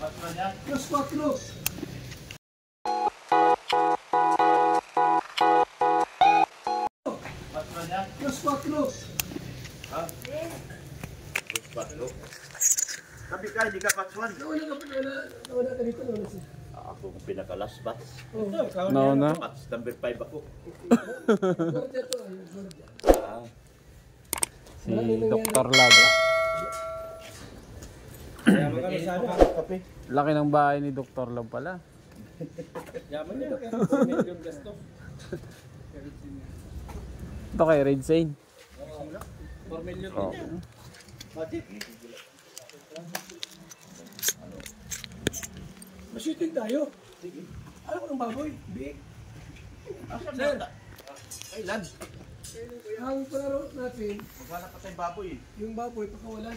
Plus 4. Plus 4. Ha? Plus 4. Sabi ka, hindi ka patsuan. Nawala ka dito. Ako ang pinaka-last batch. No. Batch number 5 ako. Si Dr. Lab. Laki ng bahay ni Dr. Lab pala. Yaman niya. Yung gasto. Ito kay Red Saint. 4 million Oh. din yan. Masitig tayo. Ano ko ng baboy? Big. Sir! Kailan? Ang palaro natin, Maghanap pa tayong baboy. yung baboy, pakawalan.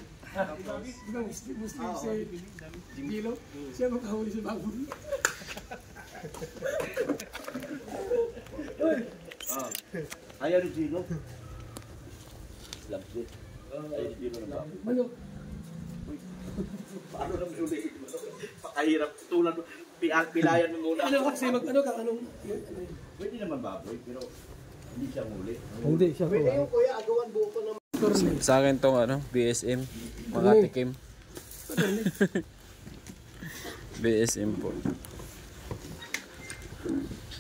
Ibang Muslim si Gilo, siya makahuli sa baboy. Ayaw ni Gino. Labs eh. Ayaw ni Gino ng baboy. Manok. Paano naman ulitin mo? Pakahirap. Tulad mo. Pilayan mo muna. Ano kasi ano ka, anong... Pwede naman baboy, pero hindi siya muli. Hindi siya ko. yung kuya, agawan buo ko naman. Sa akin tong ano, BSM. Makati Kim. BSM po.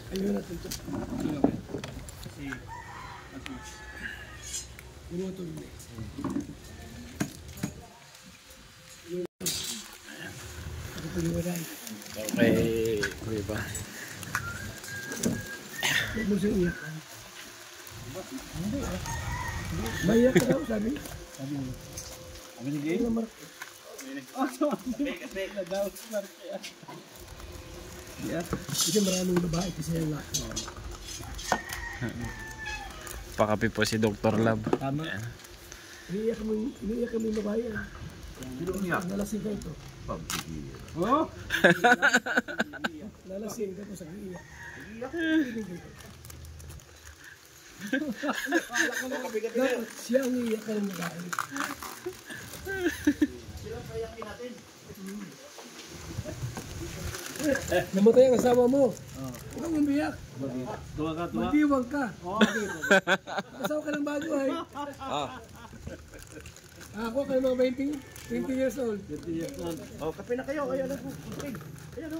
Ayun natin ito. Yung ito yun eh. Ako paliwaray. Okay, kuya ba? Huwag mo siya iyak. Maiyak ka daw, sabi. Sabi ni Gay? Mark. Kasi maraming babae kasi yung laki. Pakapi po si Dr. Lab. Tama. Iniiyak kami yung babae. Sino niya? Nalasing ka ito. Pabigil. Oh! Nalasing ka ito sa iiyak. Siya ang iiyak ka ng babae. Sila payakin natin. Namatay ang asawa mo. Huwag kang umiyak. Tuwa ka. Magdiwang ka. Asawa ka ng bago ay. Ako ka ng mga 20 years old. Oh, kape na kayo. Ayan na po. Ayan o.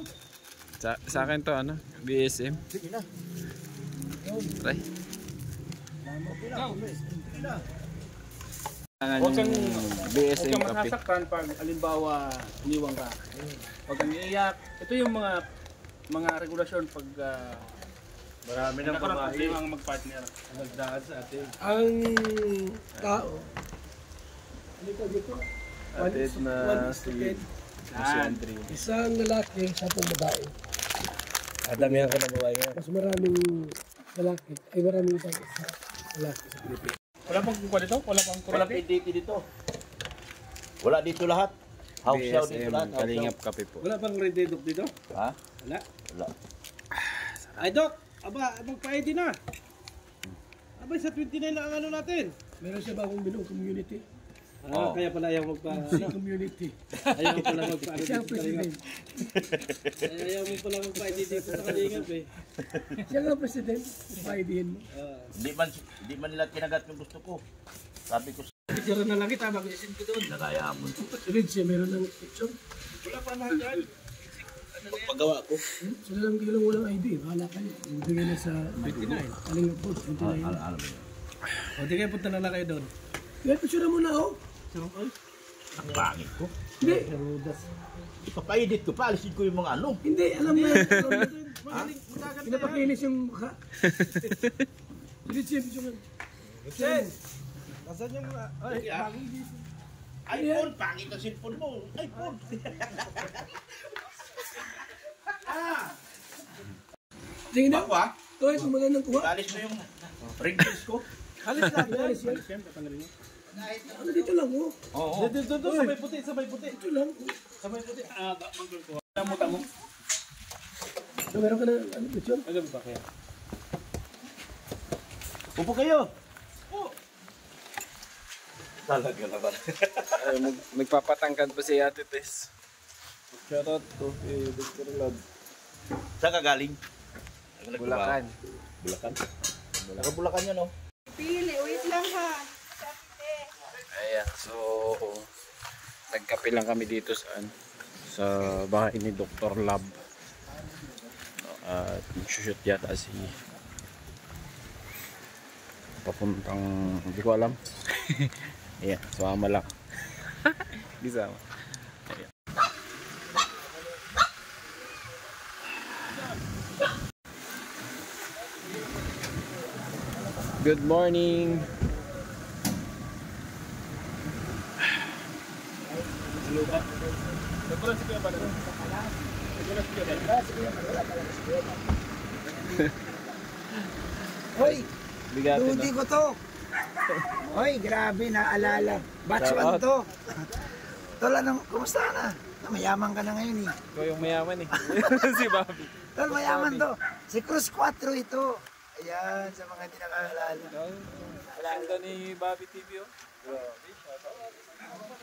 Sa akin to ano, BSM. Sige na. Try. Huwag kang BSM kape. masasaktan pag alimbawa iniwang ka. Huwag kang iiyak. Ito yung mga regulasyon pag Marami nang nagkaroon ng kumain. problema ang mag-partner. Nagdaan sa atin. Ang tao. Dito. Atit na si 10. Isang lalaki, 10 babae. Adamihan ka ng babae ngayon. Mas maraming lalaki. Ay maraming isang lalaki sa Pilipinas. Wala pang kukuha dito? Wala pang Wala kurate? PDT dito. Wala dito lahat. House show dito BSM, lahat. House kalingap kape po. Wala pang ready doc dito? Ha? Wala. Wala. Ay doc! Aba, magpa-ID na! Abay, sa 29 na ang ano natin. Meron siya bagong binuong community. Oo. Kaya pala ayaw Si community. ayaw pala magpa-ID Siya ang dito sa Kalingap. president. Ayaw mo pala magpa-ID dito sa Kalingap eh. Siya nga president. Paidihin mo. Hindi man nila kinagat yung gusto ko. Sabi ko, Picture na lang kita, mag-isin ko doon. nagaya mo. Red siya, meron ng picture. Wala pa na dyan. Paggawa ko. Sila lang kailang walang ID. Bahala kayo. Bigay na sa 29. Kalingap po, 29. Alam mo yun. O, di kayo punta na lang kayo doon. Kaya picture mo na oh. Ang pangit ko. Hindi. Ipapaedit ko, paalisin ko yung mga ano. Hindi, alam mo yan. Magaling, Pinapakinis yung mukha. Red siya, picture mo. Nasaan yung... Ay, iPhone, pangit ang cellphone mo. iPhone. Tingin na. Ako ha? Ito ay magandang kuha. Alis mo yung wrinkles ko. Alis lang. Alis yan. Ano dito lang oh. Oo. Dito, sabay puti, sabay puti. Dito lang. Sabay puti. Manggol ko. Tamo. So, meron ka na ano picture? Agabi pa kaya? Upo kayo. Talaga naman. Nagpapatangkad pa si Ate Tess. Shoutout to Dr. Lab. Saan ka galing? Bulacan. Bulacan? Bulacan yan, oh. Pili, wait lang ha. Ayan, so nagkape lang kami dito sa bahay ni Dr. Lab. At shoot yata si papuntang, hindi ko alam. Ayan, sumama lang. Di sama. Ayan. Good morning. Hoy, Bigatin, Rudy no? ko to. Hoy, grabe naalala. Batch 1 to. Tol, anong, kumusta ka na? Mayaman ka na ngayon eh. Ikaw yung mayaman eh. Si Bobby. Tol, mayaman to. Si Cruz 4 ito. Ayan, sa mga hindi nakaalala. Ganda ni Bobby TV, oh.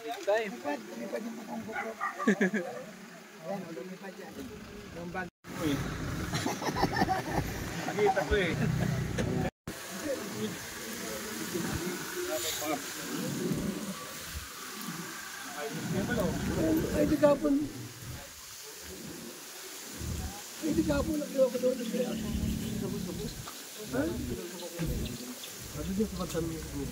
Time. Lumipad yung mukong ko, bro. Ayan, lumipad yan. Yung bag. Nakita ko eh. Ay, di kapon. Ay, di kapon. Nakiwa ko doon. Ha? Ano din sa pagsamin ko?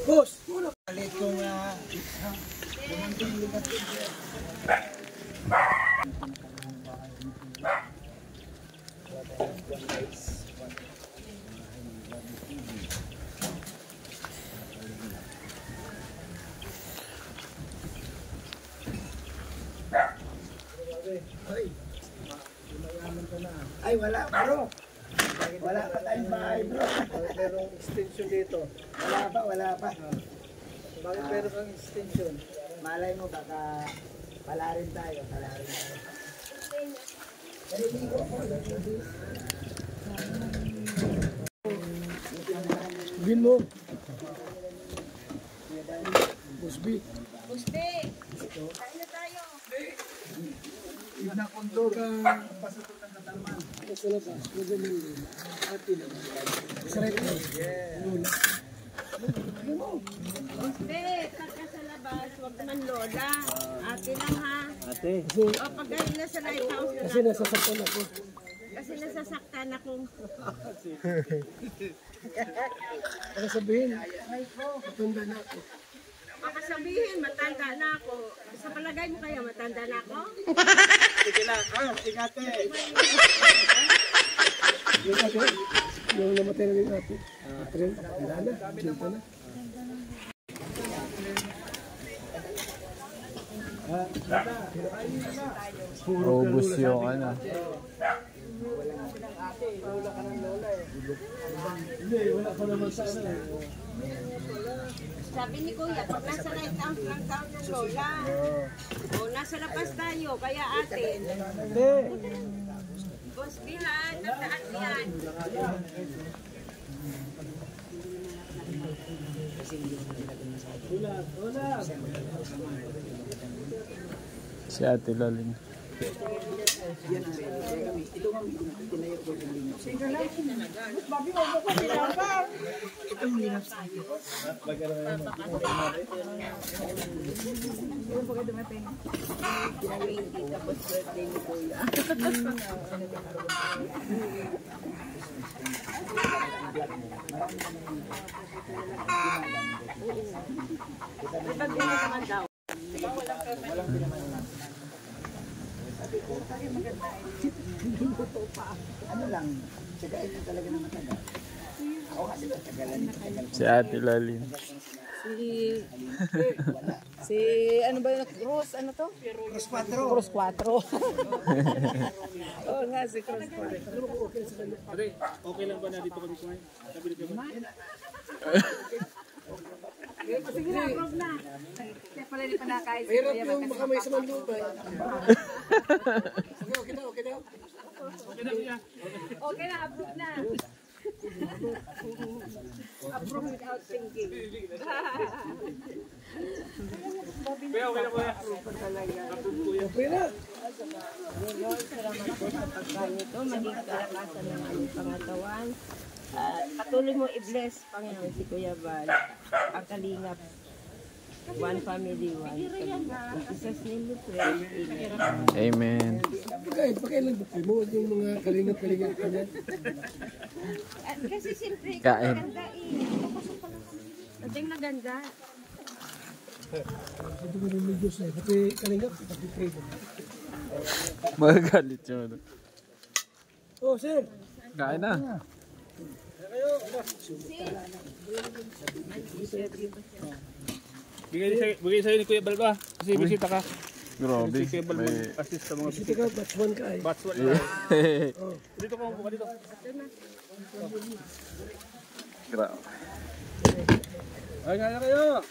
Boss! Muna! Palit kong ay, wala, bro. Wala pa tayong bahay, bro. Merong extension dito. Wala pa. Bakit meron kang extension? Malay mo, baka pala rin tayo. Bin mo. Busby. Gusti, kain na tayo. Inakontrol ka pasatol ng katalman. Sa labas, magaling din. Ate na. Sarap mo. Gusti, pagka sa labas, huwag naman lola. Ate lang ha. Ate. O pag galing na sa lighthouse na Kasi nasasaktan ako. kasi nasasaktan ako. Baka sabihin, matanda na ako. Baka sabihin, matanda na ako. Sa palagay mo kaya, matanda na ako? Sige na. Ikate. Yung namatay na rin ate. Catherine, wala na. Cinta na. Ubus yung ano. Hindi, wala ka naman sa ano. Sabi ni Kuya, pag nasa lighthouse lang taon ng lola. O, nasa labas tayo, kaya ate. Hindi. Boss Bihan, nagdaan yan. Si Ate Lalin. Itong linap sa akin. Ipag-inig naman daw. Ano lang, tsagain mo talaga na matagal. Ako kasi tagalan. Si Ate Lalin. Si ano ba yung Cruz? Ano to? Cruz 4. Cruz 4. Oo nga, si Cruz 4. Okay lang ba na dito kami kumain? Sabi dito ba? Sige na, approve na. Kaya pala hindi pa nakain. Mahirap yung makamay sa mandubay. Okay daw. Okay na, approve na. approve without thinking. Kuya, okay na kuya. Salamat po sa pagkain ito. Maging kalakasan ng aming pangatawan. Patuloy mo i-bless, Panginoon, si Kuya Val, ang Kalingap. One family, one Kalingap. In Jesus' name we pray. Amen. Amen. Pakailan ba mo yung mga kalingap-kalingap ka niyan? Kasi siyempre, Kain. maganda eh. Dating maganda. Ito ko rin Diyos eh. Pati kalingap, pati pray mo. Magagalit yun. Oh, sir! Kain na. Bigay sa'yo ni Kuya Bal ba? Kasi bisita ka. Grabe. Si Kuya Bal May... mag-assist sa mga Kasi bisita. ka, batch 1 ka eh. Batch 1 Dito ka, buka dito. Grabe. Ay, kaya kayo.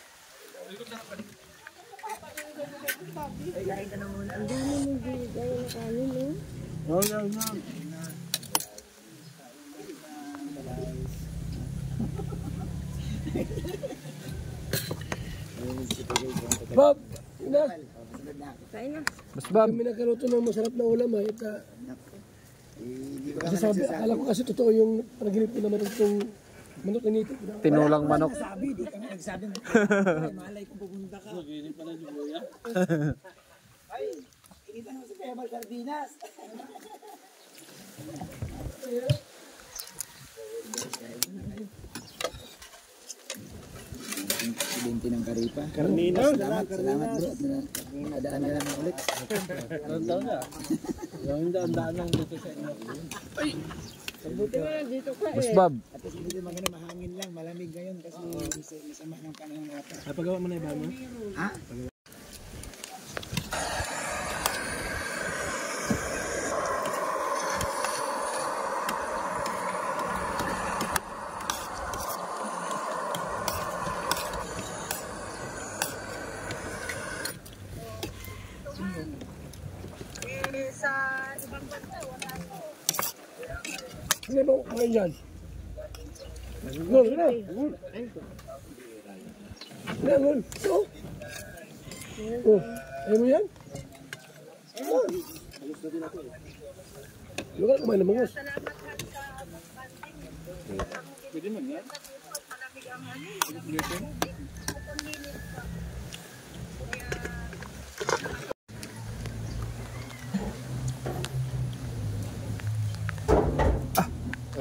Ang dami mong bigay na kanin, no? Bob! Ina! Kain na. Mas Bob. Kami nagkaluto ng masarap na ulam eh. Kasi sabi, akala ko kasi totoo yung panaginip ko naman itong manok na nito. Tinulang manok. Sabi, di ka nga nagsabi. Malay ko pupunta ka. Ay, kinita naman si Kuya Bal Sardinas. Binti ng Karipa. Karninas. Salamat bro. Nadaan na lang ulit. Anong taon na? Yung daan lang dito sa inyo. Buti nga dito ka Mas eh. Bob. At least hindi maganda mahangin lang. Malamig ngayon kasi masama ng panahon ata. Napagawa mo na iba mo? Ha? Ano ba kumain yan? Gol, na. Na, gol. Ito. Oh, ayaw mo yan? Ah. Lugar kumain ng mangos. Pwede man yan.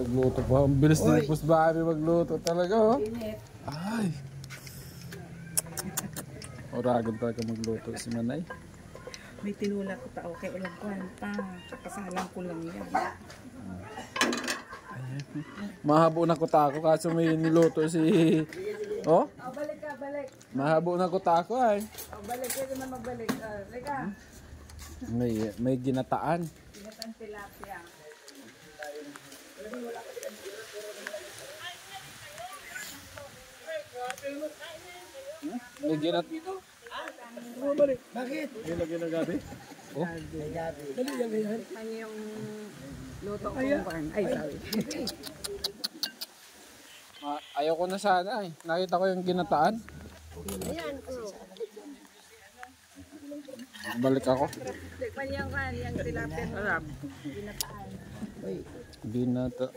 Magluto pa. Ang bilis na Boss Bobby magluto talaga, oh. Ay. Oragan talaga magluto si Manay. May tinula ko ta okay ulang kwanta. Kasalang ko lang yan. Mahabo na kuta ko kaso may niluto si... Oh? Balik ka, balik. Mahabo na kuta ko ay. Balik ka naman magbalik. Lika. May ginataan. Pinatang tilapia. May ginat... Bakit? Lagyan ng gabi. Dali yan ganyan. Ano yung luto ko kung ay, sorry. Ayaw ko na sana eh. Nakita ko yung ginataan. Ayan, bro. Balik ako. Tikman yung tilapia. Sarap. Binata.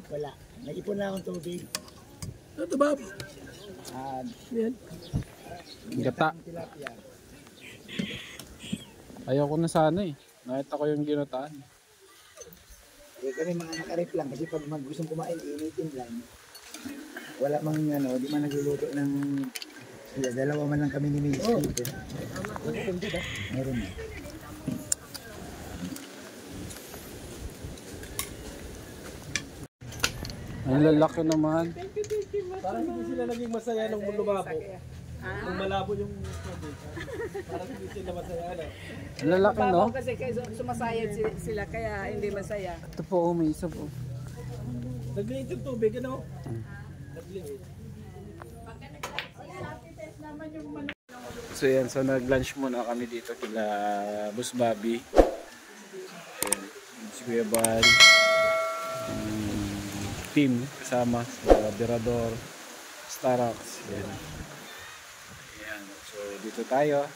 Wala. Nag-ipon na akong tubig. Ito, Bob. Yan. Gata. Tilapia. Ayaw ko na sana eh. Nakita ko yung ginataan. Eh kami mga nakarip lang kasi pag gustong kumain, initin lang. Wala mang ano, di man nagluluto ng dalawa man lang kami ni Miss Peter. Meron na. Ang lalaki naman. Parang hindi sila naging masaya nung lumabo. Nung malabo yung sabi. Parang hindi sila masaya. Ano? Ang lalaki no? Kasi sumasayad sila kaya hindi masaya. Ito po, may isa po. Nagliit yung tubig, ano? Nagliit. So yan, so nag-lunch muna kami dito kila Boss Bobby. Ayan, si Kuya Bal. team kasama sa Berador, Starox. Yan. Ayan. So dito tayo.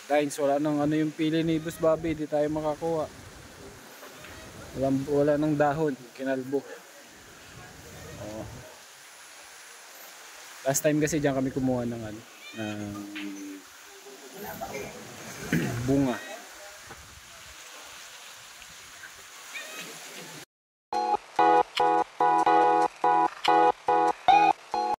Guys, wala nang ano yung pili ni Boss Bobby, di tayo makakuha. Wala nang dahon, kinalbo. Oh. Last time kasi diyan kami kumuha ng ano, ng bunga.